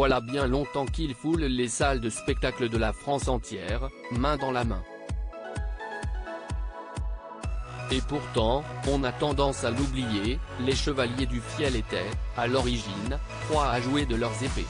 voilà bien longtemps qu'il foule les salles de spectacle de la France entière, main dans la main. Et pourtant, on a tendance à l'oublier, les Chevaliers du Fiel étaient, à l'origine, 3 à jouer de leurs épées.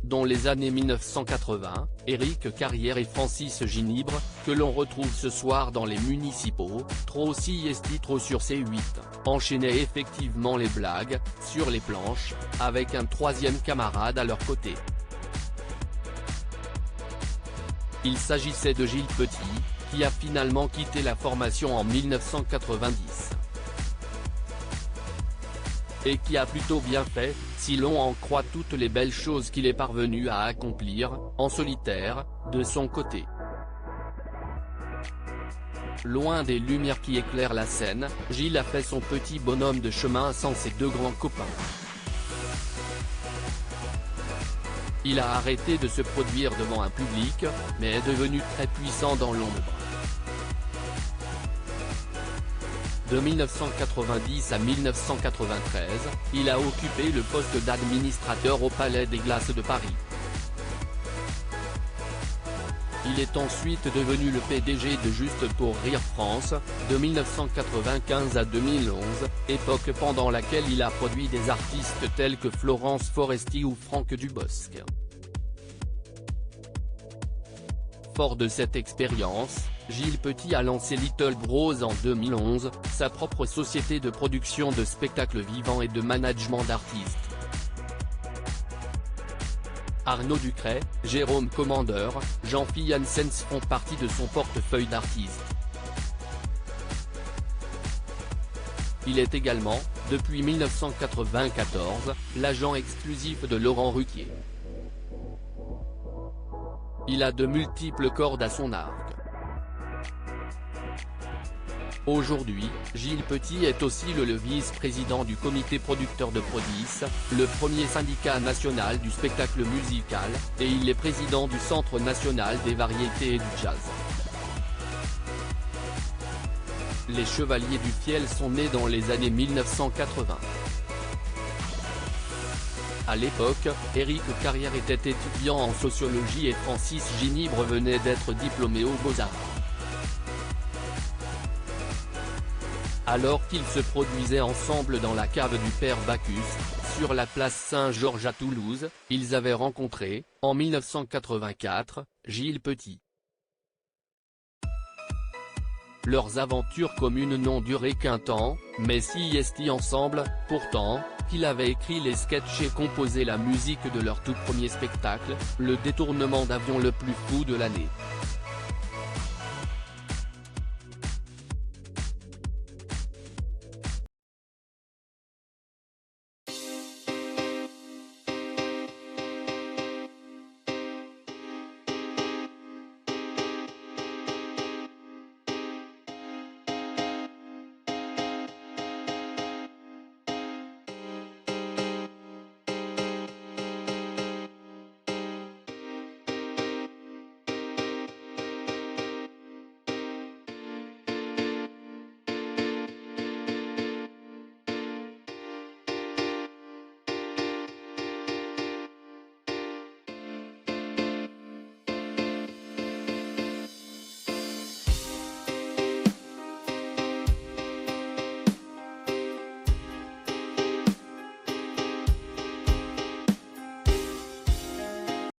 Dans les années 1980, Éric Carrière et Francis Ginibre, que l'on retrouve ce soir dans les municipaux, trop si esti trop sur C8, enchaînaient effectivement les blagues, sur les planches, avec un troisième camarade à leur côté. Il s'agissait de Gilles Petit, qui a finalement quitté la formation en 1990. Et qui a plutôt bien fait, si l'on en croit toutes les belles choses qu'il est parvenu à accomplir, en solitaire, de son côté. Loin des lumières qui éclairent la scène, Gilles a fait son petit bonhomme de chemin sans ses 2 grands copains. Il a arrêté de se produire devant un public, mais est devenu très puissant dans l'ombre. De 1990 à 1993, il a occupé le poste d'administrateur au Palais des Glaces de Paris. Il est ensuite devenu le PDG de Juste pour Rire France, de 1995 à 2011, époque pendant laquelle il a produit des artistes tels que Florence Foresti ou Franck Dubosc. Fort de cette expérience, Gilles Petit a lancé Little Bros en 2011, sa propre société de production de spectacles vivants et de management d'artistes. Arnaud Ducret, Jérôme Commandeur, Jean-Philippe Janssens font partie de son portefeuille d'artistes. Il est également, depuis 1994, l'agent exclusif de Laurent Ruquier. Il a de multiples cordes à son arc. Aujourd'hui, Gilles Petit est aussi le vice-président du comité producteur de Prodis, le premier syndicat national du spectacle musical, et il est président du Centre national des variétés et du jazz. Les Chevaliers du Fiel sont nés dans les années 1980. À l'époque, Éric Carrière était étudiant en sociologie et Francis Ginibre venait d'être diplômé aux Beaux-Arts. Alors qu'ils se produisaient ensemble dans la cave du Père Bacchus, sur la place Saint-Georges à Toulouse, ils avaient rencontré, en 1984, Gilles Petit. Leurs aventures communes n'ont duré qu'un temps, mais si esti ensemble, pourtant, qu'il avait écrit les sketchs et composé la musique de leur tout premier spectacle, le détournement d'avion le plus fou de l'année.